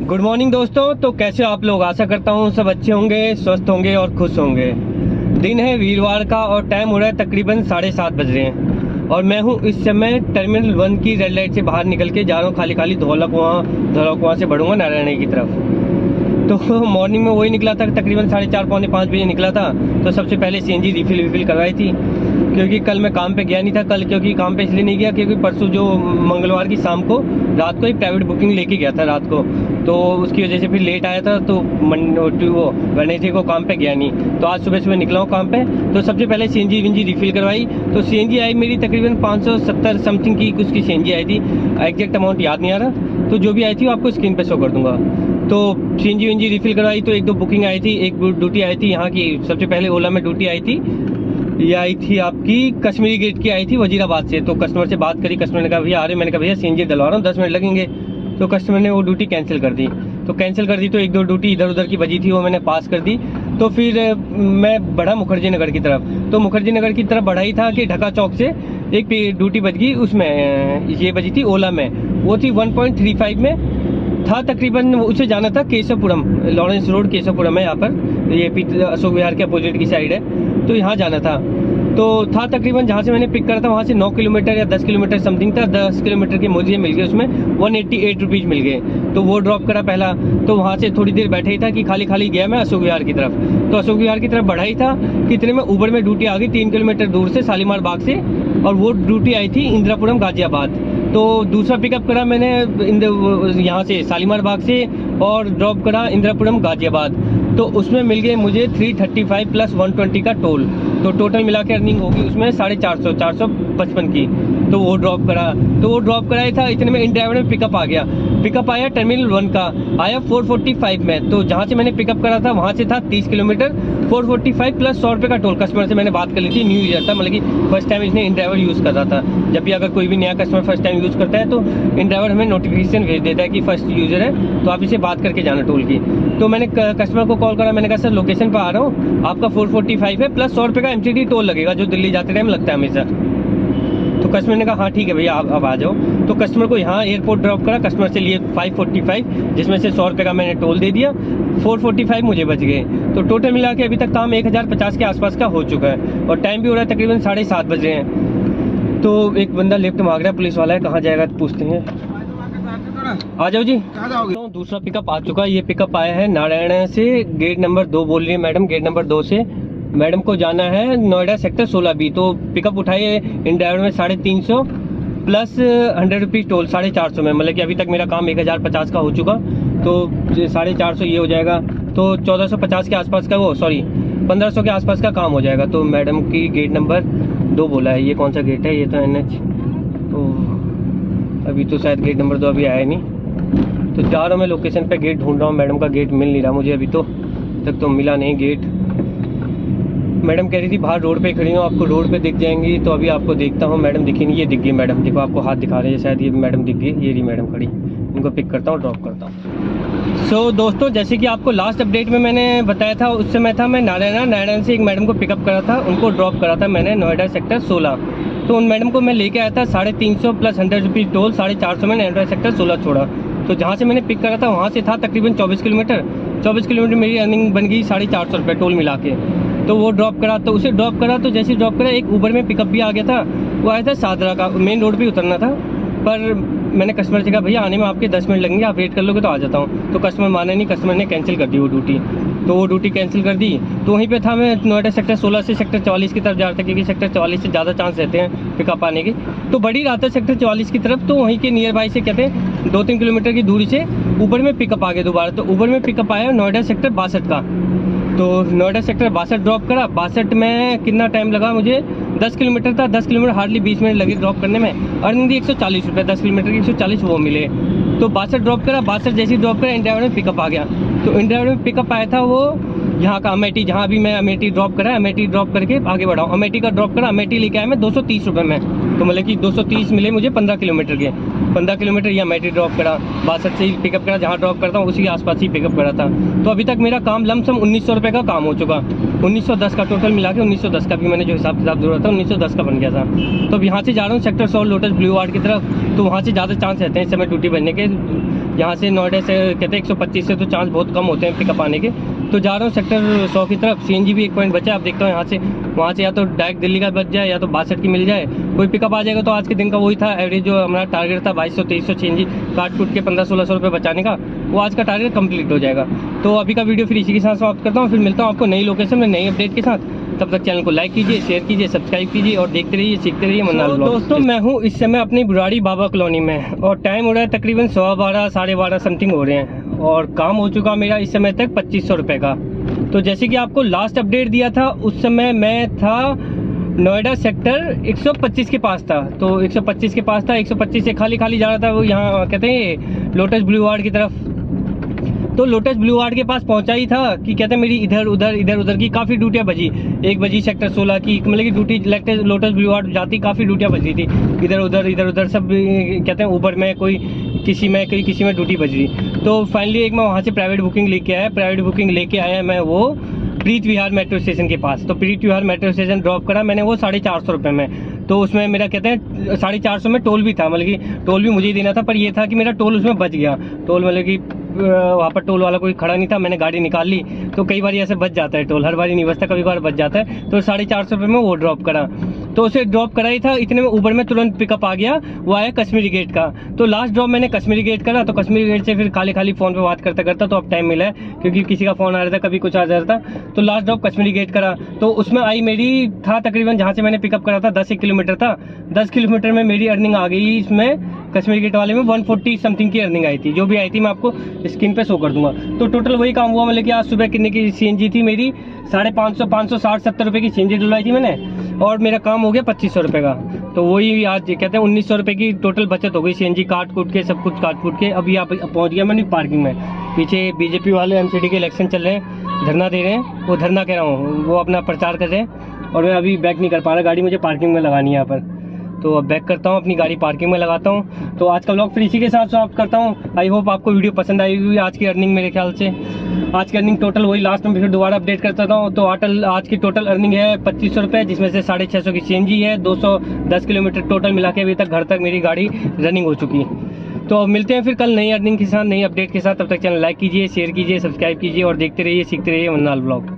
Good morning दोस्तों। तो कैसे आप लोग? आशा करता हूँ सब अच्छे होंगे, स्वस्थ होंगे और खुश होंगे। दिन है वीरवार का और टाइम हो रहा है तकरीबन 7:30 बज रहे हैं और मैं हूँ इस समय टर्मिनल 1 की रेड लाइट से बाहर निकल के जा रहा हूँ खाली खाली धौला कुआं से बढ़ूंगा नारायणी की तरफ। तो मॉर्निंग में वही निकला था, तकरीबन 4:30 पौने 5 बजे निकला था। तो सबसे पहले सीएनजी रिफिल करवाई थी, क्योंकि कल मैं काम पे गया नहीं था। कल क्योंकि काम पे इसलिए नहीं गया क्योंकि परसों जो मंगलवार की शाम को रात को एक प्राइवेट बुकिंग लेके गया था रात को, तो उसकी वजह से फिर लेट आया था। तो वेडनेसडे को काम पे गया नहीं, तो आज सुबह सुबह निकला हूँ काम पे। तो सबसे पहले सीएनजी विनजी रिफिल करवाई। तो सीएनजी आई मेरी तकरीबन 570 समथिंग की कुछ की सीएनजी आई थी, एग्जैक्ट अमाउंट याद नहीं आ रहा। तो जो भी आई थी वो आपको स्क्रीन पे शो कर दूंगा। तो सीएनजी विनजी रिफिल करवाई तो 1-2 बुकिंग आई थी, एक ड्यूटी आई थी यहाँ की। सबसे पहले ओला में ड्यूटी आई थी, ये आई थी आपकी कश्मीरी गेट की आई थी वजीराबाद से। तो कस्टमर से बात करी, कस्टमर ने कहा भैया आ रहे, मैंने कहा भैया सीएनजी डलवा रहा हूँ 10 मिनट लगेंगे। तो कस्टमर ने वो ड्यूटी कैंसिल कर दी। तो कैंसिल कर दी तो 1-2 ड्यूटी इधर उधर की बजी थी वो मैंने पास कर दी। तो फिर मैं बढ़ा मुखर्जी नगर की तरफ। तो मुखर्जी नगर की तरफ बढ़ा ही था कि ढका चौक से एक ड्यूटी बज गई, उसमें ये बजी थी ओला में, वो थी 1.35 में था तकरीबन। उसे जाना था केशवपुरम, लॉरेंस रोड केशवपुरम है यहाँ पर, ये अशोक विहार के अपोजिट की साइड है। तो यहाँ जाना था, तो था तकरीबन जहाँ से मैंने पिक करा था वहाँ से 9 किलोमीटर या 10 किलोमीटर समथिंग था। 10 किलोमीटर के मुझे मिल गए, उसमें 188 रुपीज़ मिल गए। तो वो ड्रॉप करा पहला। तो वहाँ से थोड़ी देर बैठे ही था कि खाली खाली गया मैं अशोक विहार की तरफ। तो अशोक विहार की तरफ बढ़ा ही था, कितने में ऊबर में ड्यूटी आ गई 3 किलोमीटर दूर से शालीमार बाग से, और वो ड्यूटी आई थी इंदिरापुरम गाजियाबाद। तो दूसरा पिकअप करा मैंने यहाँ से शालीमार बाग से और ड्रॉप करा इंदिरापुरम गाजियाबाद। तो उसमें मिल गए मुझे 335 प्लस 120 का टोल। तो टोटल मिला के अर्निंग होगी उसमें 455 की। तो वो ड्रॉप कराया था, इतने में इन ड्राइवर में पिकअप आ गया। पिकअप आया टर्मिनल 1 का, आया 445 में। तो जहाँ से मैंने पिकअप करा था वहाँ से था 30 किलोमीटर, 445 प्लस 100 रुपये का टोल। कस्टमर से मैंने बात कर ली थी, न्यू यूजर था, मतलब कि फर्स्ट टाइम इसने इन ड्राइवर यूज़ कर रहा था। जब भी अगर कोई भी नया कस्टमर फर्स्ट टाइम यूज़ करता है तो इन ड्राइवर हमें नोटिफिकेशन भेज देता है कि फर्स्ट यूजर है, तो आप इसे बात करके जाना टोल की। तो मैंने कस्टमर को कॉल करा, मैंने कहा सर लोकेशन पर आ रहा हूँ, आपका 445 है प्लस 100 रुपये का एमसीडी टोल लगेगा, जो दिल्ली जाते टाइम लगता है हमेशा। तो कस्टमर ने कहा हाँ ठीक है भैया आप अब आ जाओ। तो कस्टमर को यहाँ एयरपोर्ट ड्रॉप करा, कस्टमर से लिए 545, जिसमें से 100 रुपये का मैंने टोल दे दिया, 445 मुझे बच गए। तो टोटल मिला के अभी तक काम 1050 के आसपास का हो चुका है और टाइम भी हो रहा है तकरीबन 7:30 बज रहे हैं। तो एक बंदा लिफ्ट मांग रहा है, पुलिस वाला है, कहाँ जाएगा पूछते हैं। आ जाओ जी। तो दूसरा पिकअप आ चुका है, ये पिकअप आया है नारायण से, गेट नंबर 2 बोल रही है मैडम, गेट नंबर 2 से मैडम को जाना है नोएडा सेक्टर 16B। तो पिकअप उठाइए इन ड्राइवर में 350 प्लस 100 रुपीज़ टोल, 450 में। मतलब कि अभी तक मेरा काम 1050 का हो चुका, तो 450 ये हो जाएगा, तो 1450 के आसपास का, वो सॉरी 1500 के आसपास का काम हो जाएगा। तो मैडम की गेट नंबर 2 बोला है, ये कौन सा गेट है? ये तो NH, तो अभी तो शायद गेट नंबर 2 अभी आया नहीं। तो जा रहा हूँ मैं लोकेशन पे, गेट ढूंढ रहा हूँ, मैडम का गेट मिल नहीं रहा मुझे अभी तो तक, तो मिला नहीं गेट। मैडम कह रही थी बाहर रोड पे खड़ी हूँ, आपको रोड पे दिख जाएंगी। तो अभी आपको देखता हूँ, मैडम दिखी नहीं, ये दिख गई मैडम, देखो आपको हाथ दिखा रही है शायद, ये मैडम दिख गई, ये रही मैडम खड़ी। इनको पिक करता हूँ, ड्रॉप करता हूँ। सो दोस्तों, जैसे कि आपको लास्ट अपडेट में मैंने बताया था, उस समय था मैं नारायण से एक मैडम को पिकअप करा था, उनको ड्रॉप करा था मैंने नोएडा सेक्टर 16। तो उन मैडम को मैं लेके आया था 350 प्लस 100 रुपीज़ टोल, 450 में नोएडा सेक्टर 16 छोड़ा। तो जहाँ से मैंने पिक करा था वहाँ से था तकरीबन 24 किलोमीटर मेरी अर्निंग बन गई 450 रुपये टोल मिला के। तो वो ड्रॉप करा, तो उसे ड्रॉप करा, तो जैसे ड्रॉप करा एक ऊबर में पिकअप भी आ गया था, वो आया था सादरा का, मेन रोड पे उतरना था। पर मैंने कस्टमर से कहा भैया आने में आपके 10 मिनट लगेंगे, आप वेट कर लोगे तो आ जाता हूँ। तो कस्टमर माना नहीं, कस्टमर ने कैंसिल कर दी वो ड्यूटी। तो वो ड्यूटी कैंसिल कर दी, तो वहीं पे था मैं नोएडा सेक्टर 16 से सेक्टर 44 की तरफ जा रहा था, क्योंकि सेक्टर 44 से ज़्यादा चांस रहते हैं पिकअप आने के। तो बढ़ी रहा था सेक्टर 44 की तरफ, तो वहीं के नियर बाई से कहते हैं 2-3 किलोमीटर की दूरी से ऊबर में पिकअप आ गया दोबारा। तो ऊबर में पिकअप आया नोएडा सेक्टर 62 का। तो नोएडा सेक्टर 62 ड्रॉप करा। 62 में कितना टाइम लगा मुझे? 10 किलोमीटर था, 10 किलोमीटर हार्डली 20 मिनट लगे ड्रॉप करने में। अर्निंग थी 140 रुपये, 10 किलोमीटर की 140 वो मिले। तो 62 ड्रॉप करा, 62 जैसे ड्रॉप करा इन ड्राइवर में पिकअप आ गया। तो इन ड्राइवर में पिकअप आया था वो यहाँ का अमेठी, जहाँ भी मैं अमेठी ड्रॉप करा, अमेठी ड्रॉप करके आगे बढ़ाऊँ। अमेठी का ड्रॉप करा, अमेठी लेके आया मैं 230 रुपये में। तो मतलब कि 230 मिले मुझे 15 किलोमीटर के। 15 किलोमीटर या मैट्री ड्रॉप करा, 62 से ही पिकअप करा, जहाँ ड्रॉप करता हूँ उसी के आसपास ही पिकअप करा था। तो अभी तक मेरा काम लमसम 1900 रुपये का काम हो चुका। 1910 का टोटल मिला के 1910 का भी मैंने जो हिसाब किताब जरूरत था 1910 का बन गया था। तो अब यहाँ से जा रहा हूँ सेक्टर 100 लोटस ब्लू वार्ड की तरफ। तो वहाँ से ज़्यादा चांस रहते हैं इस समय ड्यूटी बनने के। यहाँ से नोएडा से कहते हैं 125 से तो चांस बहुत कम होते हैं पिकअप आने के। तो जा रहा हूँ सेक्टर 100 की तरफ। सीएनजी भी एक पॉइंट बचा है, अब देखता हूँ यहाँ से वहाँ से या तो डायरेक्ट दिल्ली का बच जाए या तो 62 की मिल जाए, कोई पिकअप आ जाएगा। तो आज के दिन का वही था एवरेज, जो हमारा टारगेट था 2200-2300 सीएनजी काट कूट के 1500-1600 रुपये बचाने का, वो आज का टारगेट कंप्लीट हो जाएगा। तो अभी का वीडियो फिर इसी के साथ समाप्त करता हूँ। फिर मिलता हूँ आपको नई लोकेशन में नई अपडेट के साथ। तब तक चैनल को लाइक कीजिए, शेयर कीजिए, सब्सक्राइब कीजिए और देखते रहिए, सीखते रहिए मन्नाल ब्लॉग। दोस्तों मैं हूँ इस समय अपनी बुराड़ी बाबा कॉलोनी में और टाइम हो रहा है तकरीबन 12:15 12:30 समथिंग हो रहे हैं और काम हो चुका मेरा इस समय तक 2500 रुपये का। तो जैसे कि आपको लास्ट अपडेट दिया था उस समय मैं था नोएडा सेक्टर 125 के पास था। तो 125 के पास था, 125 से खाली जा रहा था वो यहाँ कहते हैं लोटस ब्लू वार्ड की तरफ। तो लोटस ब्लू वार्ड के पास पहुंचा ही था कि कहते हैं मेरी इधर उधर की काफ़ी ड्यूटियाँ बजी। एक बजी सेक्टर 16 की, मतलब कि ड्यूटी लोटस ब्लू वार्ड जाती काफ़ी ड्यूटियाँ बज रही थी। इधर उधर सब कहते हैं ऊपर में कोई किसी में ड्यूटी बज रही। तो फाइनली एक मैं वहाँ से प्राइवेट बुकिंग लेके आया मैं वो प्रीत विहार मेट्रो स्टेशन के पास। तो प्रीत विहार मेट्रो स्टेशन ड्रॉप करा मैंने वो 450 रुपये में। तो उसमें मेरा कहते हैं 450 में टोल भी था, मतलब कि टोल भी मुझे ही देना था, पर ये था कि मेरा टोल उसमें बच गया। टोल मतलब कि वहाँ पर टोल वाला कोई खड़ा नहीं था, मैंने गाड़ी निकाल ली। तो कई बार ऐसे बच जाता है टोल, हर बार नहीं बचता, कभी बार बच जाता है। तो 450 रुपये में वो ड्रॉप करा। तो उसे ड्रॉप करा ही था, इतने में ऊबर में तुरंत पिकअप आ गया, वो आया कश्मीरी गेट का। तो लास्ट ड्रॉप मैंने कश्मीरी गेट करा। तो कश्मीरी गेट से फिर खाली फ़ोन पे बात करता तो अब टाइम मिला है क्योंकि किसी का फ़ोन आ रहा था, कभी कुछ आ जा रहा था। तो लास्ट ड्रॉप कश्मीरी गेट करा। तो उसमें आई मेरी था तकरीबन जहाँ से मैंने पिकअप करा था 10 किलोमीटर था। 10 किलोमीटर में मेरी अर्निंग आ गई इसमें कश्मीरी गेट वाले में 140 समथिंग की अर्निंग आई थी। जो भी आई थी मैं आपको स्क्रीन पे शो कर दूंगा। तो टोटल वही काम हुआ, मतलब कि आज सुबह कितने की सीएनजी थी मेरी 550 560-70 रुपये की सीएनजी डलवाई थी मैंने और मेरा काम हो गया 2500 रुपये का। तो वही आज कहते हैं 1900 रुपये की टोटल बचत हो गई सीएनजी काट कूट के, सब कुछ काट कूट के। अभी आप पहुँच गया मैंने पार्किंग में। पीछे बीजेपी वाले एमसीडी के इलेक्शन चल रहे हैं, धरना दे रहे हैं, वो धरना कह रहा हूँ, वो अपना प्रचार कर रहे हैं और मैं अभी बैक नहीं कर पा रहा, गाड़ी मुझे पार्किंग में लगानी है यहाँ पर। तो अब बैक करता हूँ, अपनी गाड़ी पार्किंग में लगाता हूँ। तो आज का व्लॉग फिर इसी के साथ समाप्त करता हूँ। आई होप आपको वीडियो पसंद आई हुई। आज की अर्निंग मेरे ख्याल से आज की अर्निंग टोटल वही लास्ट में फिर दोबारा अपडेट करता हूँ। तो आज की टोटल अर्निंग है 2500 रुपये, जिसमें से 650 की सीएनजी है। 210 किलोमीटर टोटल मिला के अभी तक घर तक मेरी गाड़ी रनिंग हो चुकी है। तो मिलते हैं फिर कल नई अर्निंग के साथ, नई अपडेट के साथ। तब तक चैनल लाइक कीजिए, शेयर कीजिए, सब्सक्राइब कीजिए और देखते रहिए, सीखते रहिए मन्नाल ब्लॉग।